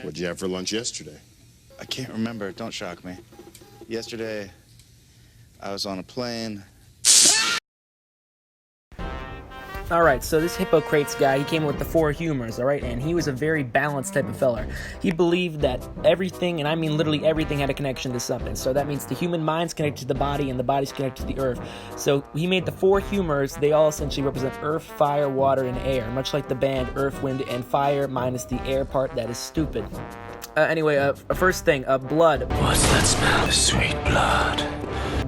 What'd you have for lunch yesterday? I can't remember. Don't shock me. Yesterday, I was on a plane. Alright, so this Hippocrates guy, he came with the four humors, alright? And he was a very balanced type of feller. He believed that everything, and I mean literally everything, had a connection to something. So that means the human mind's connected to the body, and the body's connected to the earth. So he made the four humors. They all essentially represent earth, fire, water, and air. Much like the band Earth, Wind, and Fire, minus the air part that is stupid. Anyway, first thing, blood. What's that smell? The sweet blood.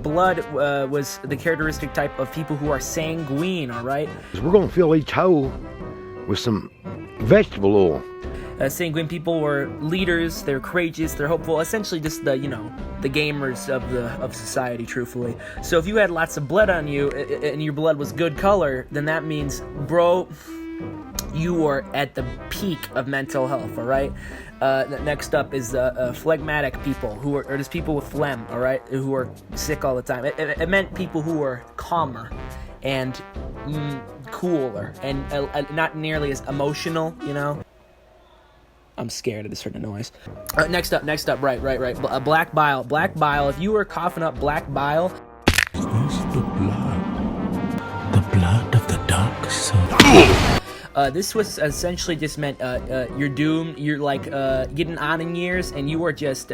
Blood was the characteristic type of people who are sanguine, alright? We're going to fill each hole with some vegetable oil. Sanguine people were leaders, they're courageous, they're hopeful, essentially just the gamers of society, truthfully. So if you had lots of blood on you, and your blood was good color, then that means, bro, you were at the peak of mental health, alright? Next up is phlegmatic people, who are just people with phlegm, alright, who are sick all the time. It meant people who are calmer and cooler and not nearly as emotional, you know? I'm scared of this certain noise. Next up, right. Black bile. Black bile, if you were coughing up black bile... Is this the blood? The blood of the dark soul? This was essentially just meant you're doomed. You're like getting on in years, and you were just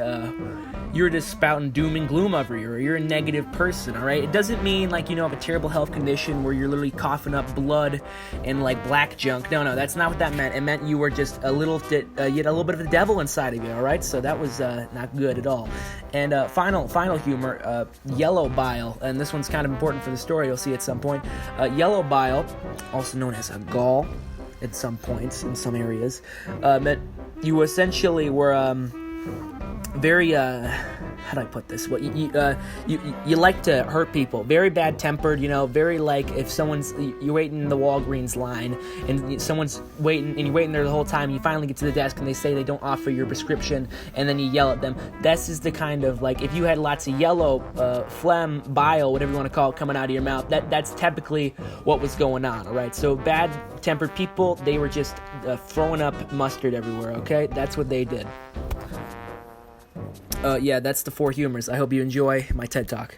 spouting doom and gloom over you. Or you're a negative person. All right. It doesn't mean like have a terrible health condition where you're literally coughing up blood and like black junk. No, that's not what that meant. It meant you were just you had a little bit of the devil inside of you. All right. So that was not good at all. And final humor, yellow bile, and this one's kind of important for the story. You'll see at some point. Yellow bile, also known as a gall. At some points, in some areas, you essentially were very how do I put this? What you like to hurt people, very bad tempered, very like if you're waiting in the Walgreens line and someone's waiting and you're waiting there the whole time, you finally get to the desk and they say they don't offer your prescription, and then you yell at them. This is the kind of like if you had lots of yellow phlegm, bile, whatever you want to call it, coming out of your mouth. That's typically what was going on. All right, so bad tempered people, they were just throwing up mustard everywhere. Okay, that's what they did. Yeah, that's the four humors. I hope you enjoy my TED Talk.